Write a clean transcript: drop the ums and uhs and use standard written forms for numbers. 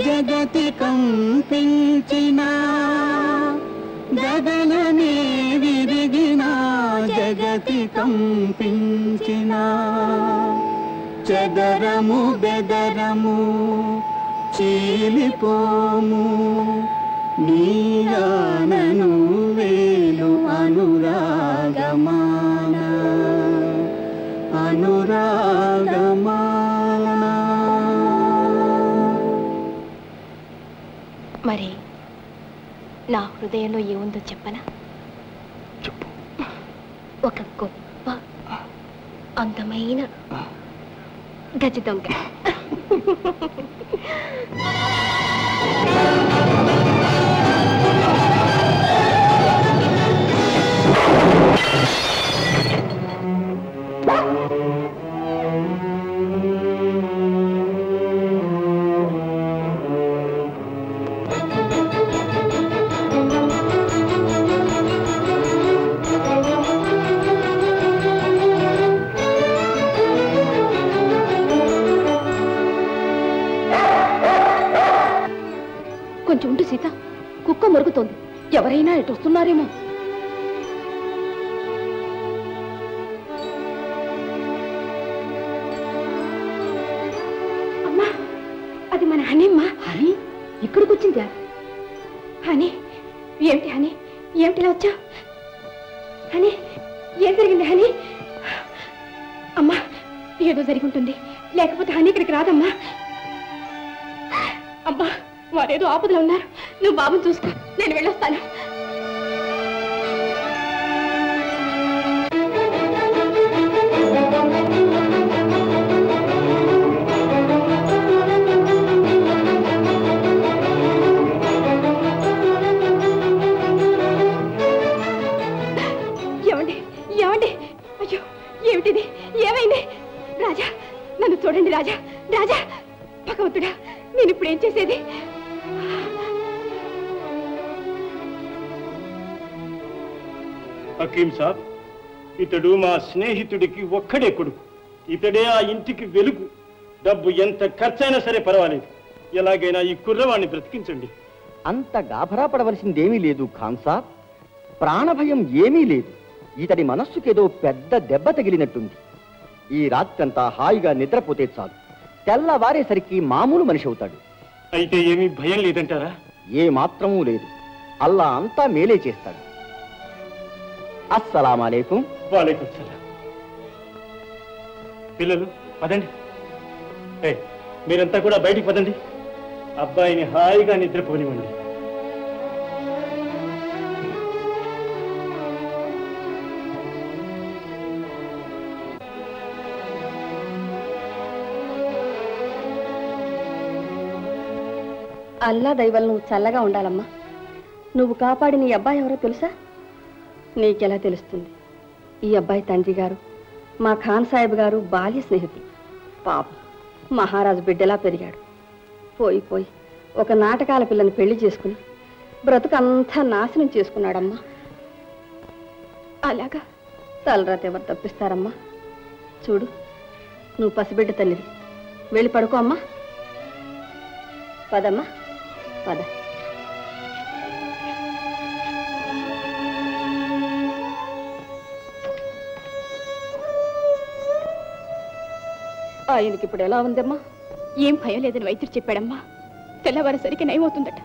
జగతి కంపించిన గగనమే విరిగిన జగతి కంపించిన చెదరము బెదరము చీలిపోము నీయానను వేలు అనురాగమాన అనురాగమాన. మరి నా హృదయంలో ఏముందో చెప్పనా? చెప్పు. ఒక గొప్ప అందమైన గజ దొంగ. కొంచెం ఉండు సీత, కుక్క మరుగుతోంది. ఎవరైనా ఇటు వస్తున్నారేమో. అమ్మా, అది మన హనీమ్మా. హనీ ఇక్కడికి వచ్చిందా? హనీ, ఏమిటి హనీ, ఏమిటి ఇలా వచ్చావు? హనీ, ఏం జరిగింది హనీ? అమ్మా, ఏదో జరిగి ఉంటుంది, లేకపోతే హనీ ఇక్కడికి రాదమ్మా. అమ్మా, వారేదో ఆపదలో ఉన్నారు. నువ్వు బాబుని చూసుకో, నేను వెళ్ళొస్తాను. ఏమండి, ఏమండి, అయ్యో ఏమిటిది, ఏమైంది? రాజా, నన్ను చూడండి రాజా. రాజా, భగవంతుడా, నేను ఇప్పుడు ఏం చేసేది? హకీం సాబ్, ఇతడు మా స్నేహితుడికి ఒక్కడే కొడుకు. ఇతడే ఆ ఇంటికి వెలుగు. డబ్బు ఎంత ఖర్చైనా సరే పర్వాలేదు, ఎలాగైనా ఈ కుర్రవాణ్ణి బ్రతికించండి. అంత గాభరా పడవలసిందేమీ లేదు ఖాన్ సాబ్. ప్రాణభయం ఏమీ లేదు. ఇతడి మనస్సుకేదో పెద్ద దెబ్బ తగిలినట్టుంది. ఈ రాత్రంతా హాయిగా నిద్రపోతే చాలు, తెల్లవారేసరికి మామూలు మనిషి అవుతాడు. అయితే ఏమీ భయం లేదంటారా? ఏ మాత్రమూ లేదు. అల్లా అంతా మేలే చేస్తాడు. అస్సలాము అలైకుం. వాలేకుం సలాం. పిల్లలు పదండి. మీరంతా కూడా బయటికి పదండి. అబ్బాయిని హాయిగా నిద్రపోనివ్వండి. అల్లా దైవల్ నువ్వు చల్లగా ఉండాలమ్మా. నువ్వు కాపాడి నీ అబ్బాయి ఎవరో తెలుసా? నీకెలా తెలుస్తుంది? ఈ అబ్బాయి తండ్రి గారు మా ఖాన్ సాహెబ్ గారు బాల్య స్నేహితులు. పాప మహారాజు బిడ్డలా పెరిగాడు. పోయి పోయి ఒక నాటకాల పిల్లని పెళ్లి చేసుకుని బ్రతుకంతా నాశనం చేసుకున్నాడమ్మా. అలాగా తలరాత ఎవరు తప్పిస్తారమ్మా? చూడు, నువ్వు పసిబిడ్డ తల్లివి. వెళ్ళి పడుకో అమ్మా. పదమ్మా, పద. ఆయనకి ఇప్పుడు ఎలా ఉందమ్మా? ఏం భయం లేదని వైద్యుడు చెప్పాడమ్మా. తెల్లవారేసరికి నయమవుతుందట.